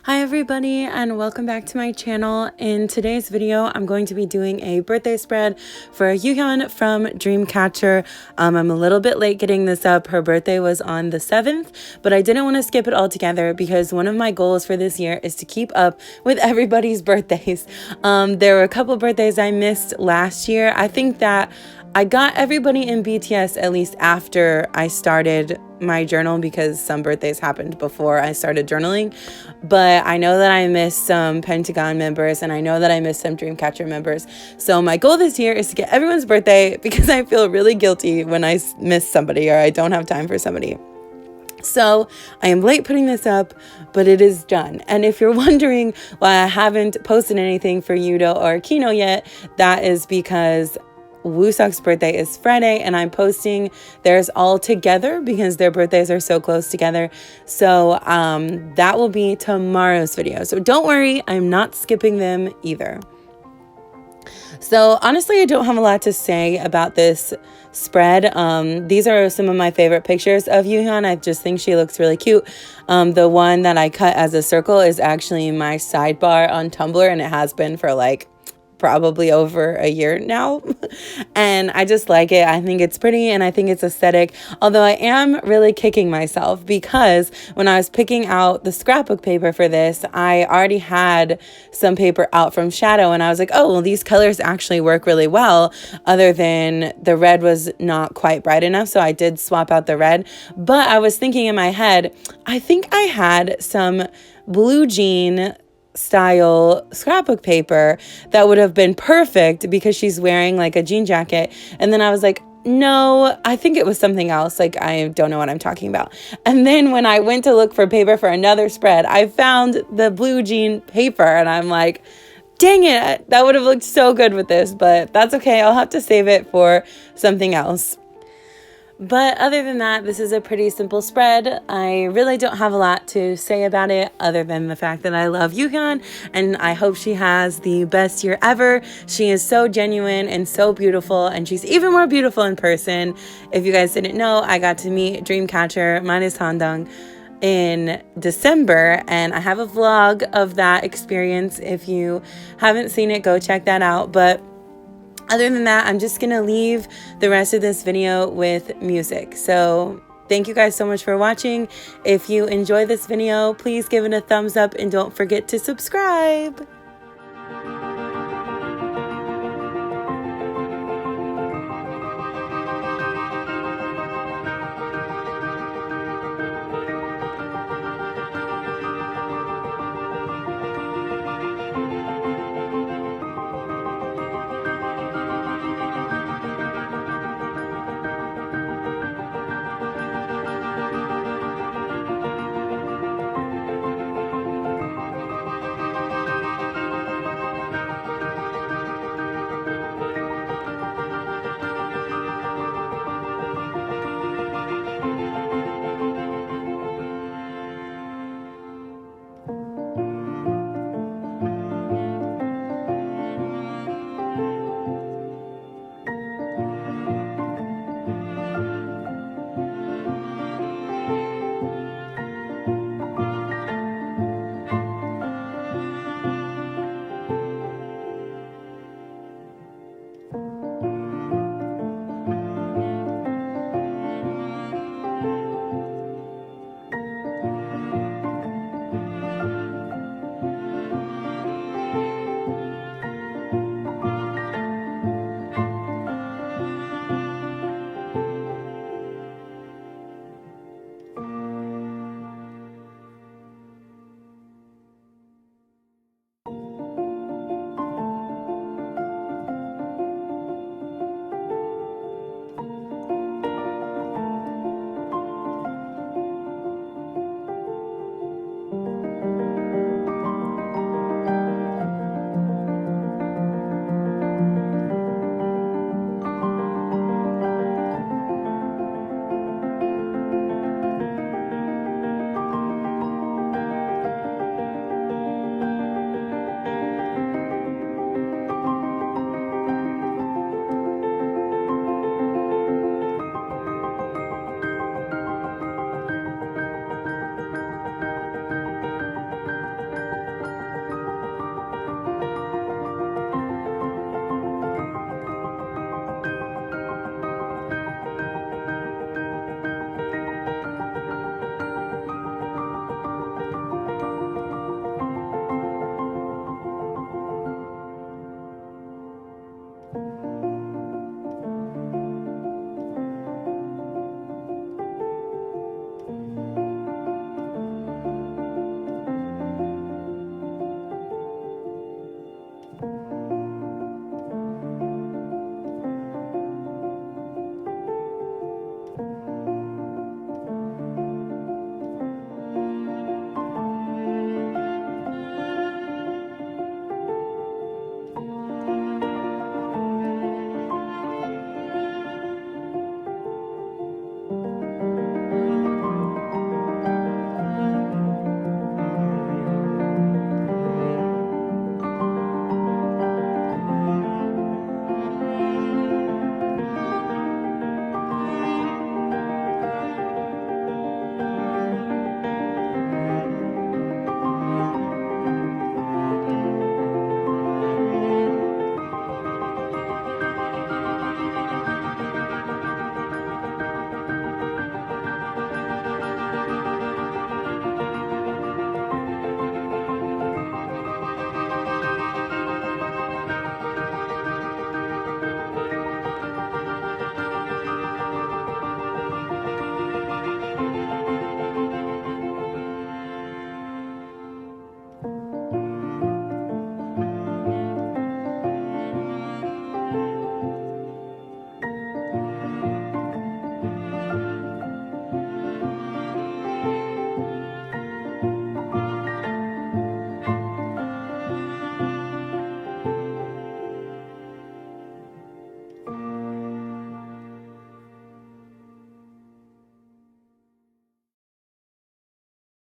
Hi everybody and welcome back to my channel. In today's video, I'm going to be doing a birthday spread for yoohyeon from Dreamcatcher. I'm a little bit late getting this up. Her birthday was on the 7th, but I didn't want to skip it all together because one of my goals for this year is to keep up with everybody's birthdays. There were a couple birthdays I missed last year. I think that I got everybody in BTS at least after I started my journal because some birthdays happened before I started journaling. But I know that I missed some Pentagon members and I know that I missed some Dreamcatcher members. So my goal this year is to get everyone's birthday because I feel really guilty when I miss somebody or I don't have time for somebody. So I am late putting this up, but it is done. And if you're wondering why I haven't posted anything for Yudo or Kino yet, that is because Woosok's birthday is Friday and I'm posting theirs all together because their birthdays are so close together. So that will be tomorrow's video. So don't worry, I'm not skipping them either. So honestly, I don't have a lot to say about this spread. These are some of my favorite pictures of yoohyeon. I just think she looks really cute. The one that I cut as a circle is actually my sidebar on Tumblr, and it has been for like probably over a year now. And I just like it. I think it's pretty and I think it's aesthetic. Although I am really kicking myself because when I was picking out the scrapbook paper for this, I already had some paper out from Shadow and I was like, oh, well, these colors actually work really well, other than the red was not quite bright enough. So I did swap out the red. But I was thinking in my head, I think I had some blue jean style scrapbook paper that would have been perfect because she's wearing like a jean jacket. And then I was like, no, I think it was something else. Like, I don't know what I'm talking about. And then when I went to look for paper for another spread, I found the blue jean paper and I'm like, dang it, that would have looked so good with this, but that's okay. I'll have to save it for something else. But other than that, this is a pretty simple spread. I really don't have a lot to say about it other than the fact that I love yoohyeon and I hope she has the best year ever. She is so genuine and so beautiful, and she's even more beautiful in person. If you guys didn't know, I got to meet Dreamcatcher minus Handong in December, and I have a vlog of that experience. If you haven't seen it, go check that out. But other than that, I'm just going to leave the rest of this video with music. So thank you guys so much for watching. If you enjoy this video, please give it a thumbs up and don't forget to subscribe.